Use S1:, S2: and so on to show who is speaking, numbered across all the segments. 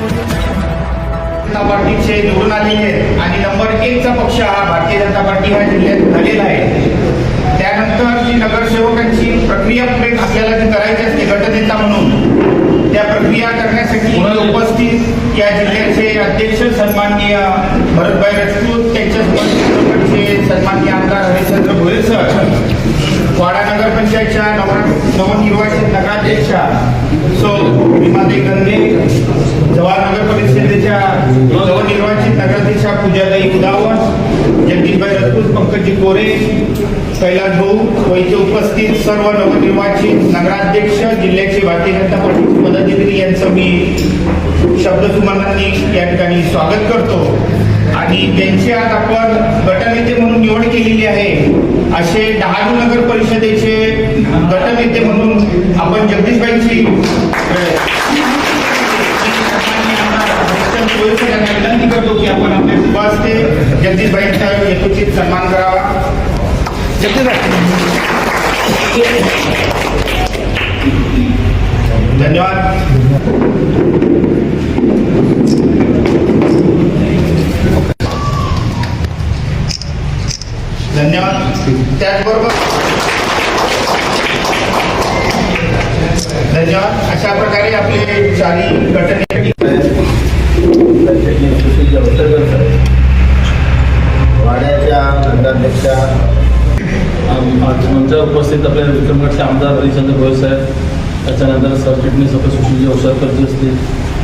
S1: जनता पार्टीचे निवडून आलेले आहेत आणि नंबर 1 चा पक्ष हा भारतीय जनता पार्टी ह्या जिल्ह्यात झालेला आहे। त्यानंतर जी नगरसेवकांची प्रक्रिया पुढे आपल्याला जी करायची असते गटनेता म्हणून, त्या प्रक्रिया करण्यासाठी उपस्थित या जिल्ह्याचे अध्यक्ष सन्माननीय भरतभाई राजपूत, त्यांच्यासोबत सन्माननीय आमदार हरिश्चंद्र भोयर सर, वाडा नगरपंचायतच्या नवनिर्वाचित नगराध्यक्षा सो भीमाताई गंदे, जवाहर नगर परिषदेच्या नवनिर्वाचित नगराध्यक्षा पूजाताई उदावण, जगदीशभाई राजपूत, पंकजी कोरे, कैलास भाऊ व इथे उपस्थित सर्व नवनिर्वाचित नगराध्यक्ष, जिल्ह्याचे भारतीय जनता पार्टीचे पदाधिकारी यांचं मी शब्दसुमनांनी या ठिकाणी स्वागत करतो। आणि त्यांची आज आपण गटनेते म्हणून निवड केलेली आहे। असे डहाणू नगर परिषदेचे गटनेते म्हणून आपण जगदीशभाईंची विनंती करतो की आपण आपल्या उपस्थे जगदीशभाईंचा यथोचित सन्मान करावा। धन्यवाद। धन्यवाद। त्याचबरोबर धन्यवाद। अशा प्रकारे आपले चारी गटनेते
S2: वाड्याच्या नगराध्यक्षा
S3: मंचावर उपस्थित आपल्या विक्रमगडचे आमदार हरिश्चंद्र भोयर साहेब, त्याच्यानंतर सरचिटणीस आपले सुशीलजी अवसरकरजी असतील,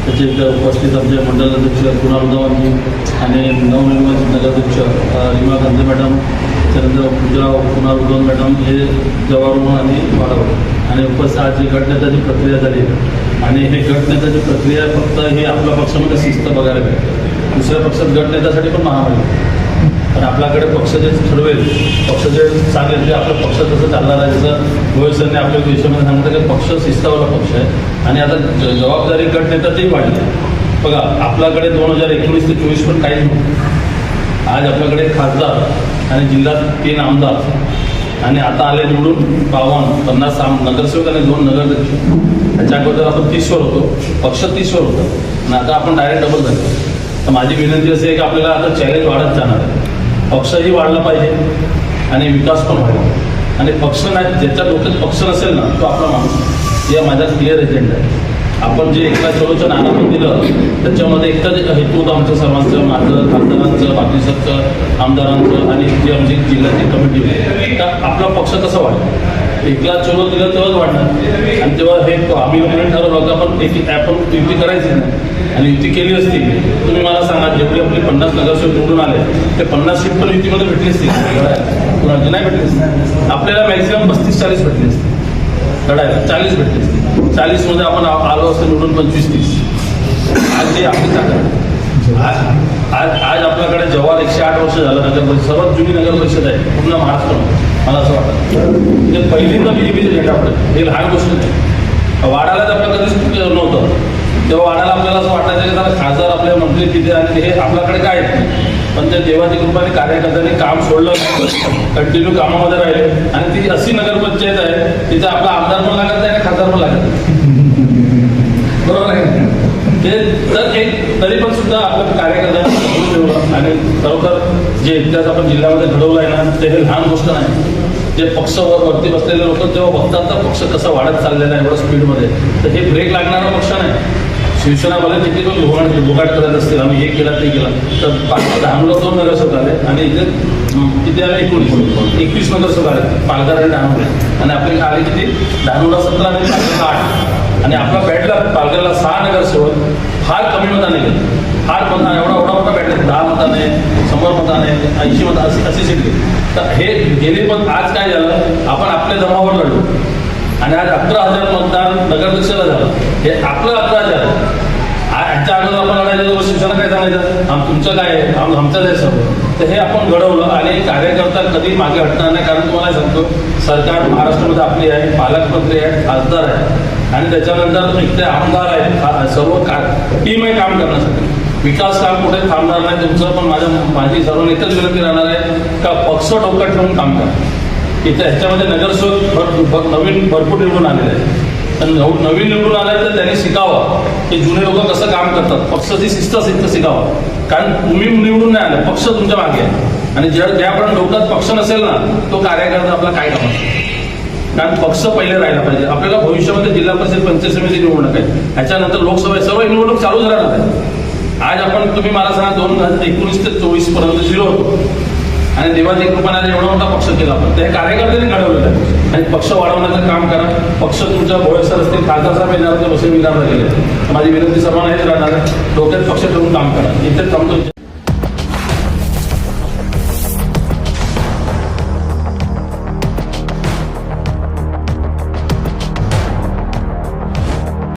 S3: त्याचे उपस्थित आमचे मंडल अध्यक्ष कुणाल उदावणजी आणि नवनिर्वाचित नगराध्यक्ष रीमा गांधी मॅडम, त्याच्यानंतर पूजा कुणाल उदावण मॅडम, हे जवाहर आणि वाडावर आणि उपस्थित आज जी गटनेत्याची प्रक्रिया झाली आणि हे गटनेत्याची प्रक्रिया फक्त हे आपल्या पक्षामध्ये शिस्त बघायला मिळते। दुसऱ्या पक्षात गटनेत्यासाठी पण महामारी, पण आपल्याकडे पक्ष जे ठरवेल, पक्ष जे सांगेल ते आपलं पक्ष तसं चालणार आहे। जसं भोयर सरने आपल्या देशामध्ये सांगितलं की पक्ष शिस्तावाला पक्ष आहे आणि आता जबाबदारी गटनेत्याचीही वाढली आहे। बघा आपल्याकडे 2019 ते 24 पण काहीच नव्हतं। आज आपल्याकडे खासदार आणि जिल्ह्यात 3 आमदार आणि आता आले निवडून 50 नगरसेवक आणि 2 नगराध्यक्ष। त्याच्या अगोदर आपण 30 वर होतो, पक्ष 30 वर होतो आणि आता आपण डायरेक्ट डबल झालो। तर माझी विनंती अशी आहे की आपल्याला आता चॅलेंज वाढत जाणार आहे, पक्षही वाढला पाहिजे आणि विकास पण व्हावा। आणि पक्ष नाही, ज्याच्या डोक्यात पक्ष नसेल ना तो आपला माणूस, या माझा क्लिअर एजेंडा आहे। आपण जे एका चलोच्या नानापण दिलं त्याच्यामध्ये एकच हेतू होता आमच्या सर्वांचं, माझं, खासदारांचं, बाकीचं आमदारांचं आणि जे आमची जिल्ह्याची कमिटी होती, तर आपला पक्ष कसा वाढला, एकला चलो दिलं तेव्हाच वाढणार। आणि तेव्हा हे आम्ही लोकांनी ठरवलं होतं आपण युती करायची नाही आणि युती केली असती, तुम्ही मला सांगा जेवढे आपले 50 नगरसेवक निवडून आले ते 50 सीट पण युतीमध्ये भेटली असती, कुणाची नाही भेटली असती। आपल्याला मॅक्सिमम 35-40 भेटली असती लढायला, 40 भेटली असती। 40 मध्ये आपण आलो असतो निवडून 25-30। आज ते आपली ताकद आज आपल्याकडे जव्हार 108 वर्ष झालं नगर परिषद, सर्वात जुनी नगर परिषद आहे पूर्ण महाराष्ट्रामध्ये। मला असं वाटतं ते पहिल्यांदा BJPचे झेंडा पडले, हे लहान गोष्ट नाही। वाडालाच आपलं कधीच नव्हतं, तेव्हा वाडाला आपल्याला असं वाटायचं की जरा खासदार आपले मंत्री तिथे आणि हे आपल्याकडे काय नाही, पण त्या देवाच्या कृपाने कार्यकर्त्यांनी काम सोडलं, कंटिन्यू कामामध्ये राहिले आणि ती अशी नगरपंचायत आहे तिथे आपला आमदार पण लागत नाही आणि खासदार पण लागत नाही, बरोबर आहे ते। तर एक तरी पण सुद्धा आपल्या कार्यकर्त्यांनी ठेवलं आणि खरोखर जे इतिहास आपण जिल्ह्यामध्ये घडवला आहे ना ते हे लहान गोष्ट नाही। जे पक्षावर वरती बसलेले लोक जेव्हा बघतात तर पक्ष कसं वाढत चाललेला आहे एवढं स्पीडमध्ये, तर हे ब्रेक लागणारा पक्ष नाही। शिवसेना मला किती पण भोगाट करत असतील, आम्ही हे केला ते केला, तर 10 2 नगरसेवक आले आणि इथे किती आले 21 नगरसेवक आले पालघर आणि डहाणू, आणि आपली आले किती डहाणूला 17 आणि पालघरला 8 आणि आपला बॅटला पालघरला 6 नगरसेवक फार कमी मताने गेले, फार मताने एवढा मोठा बॅटला 10 मताने 100 मताने 80 मत अशी सीट गेली। तर हे गेले, पण आज काय झालं आपण आपल्या जमावर लढलो आणि आज 11,000 मतदान नगराध्यक्षाला झालं, हे आपलं 11,000। आजच्या अगोदर आपण लढायचं शिवसेना काय सांगायचं तुमचं काय आहे, आमचंच आहे सगळं, तर हे आपण घडवलं आणि कार्यकर्ता कधी मागे हटणार नाही। कारण तुम्हाला सांगतो सरकार महाराष्ट्रामध्ये आपली आहे, पालकमंत्री आहे, खासदार आहे आणि त्याच्यानंतर इथले आमदार आहेत, सर्व टीम आहे काम करण्यासाठी। विकास काम कुठे थांबणार नाही तुमचं, पण माझी सर्वांनी एकच विनंती राहणार आहे का पक्ष डोक्यात ठेवून काम करा। इथे ह्याच्यामध्ये नगरसेवक नवीन भरपूर निवडून आलेले आहेत, आणि नवीन निवडून आल्या तर त्यांनी शिकावं की जुने लोक कसं काम करतात, पक्षाची शिस्त असेल तर शिकावं. कारण तुम्ही निवडून नाही आलं, पक्ष तुमच्या मागे आहे. आणि ज्यापर्यंत डोक्यात पक्ष नसेल ना, तो कार्यकर्ता आपला काय काम असतो. कारण पक्ष पहिले राहायला पाहिजे. आपल्याला भविष्यामध्ये जिल्हा परिषद पंचायत समिती निवडणूक आहे, ह्याच्यानंतर लोकसभा, सर्व निवडणूक चालू झाल्या आहे. आज आपण तुम्ही मला सांगा 2019 ते 24 पर्यंत 0 होतो आणि देवाच्या कृपाने एवढा मोठा पक्ष केला. आपण त्या कार्यकर्त्यांनी घडवलेला आहे आणि पक्ष वाढवण्याचं काम करा. पक्ष तुमच्या भोळेसर असतील, खासदार साहेब येणार होते, बसे विधान झालेले. माझी विनंती सर्वांना हेच राहणार आहे, डोक्यात पक्ष ठेवून काम करा. इथे थांबतो.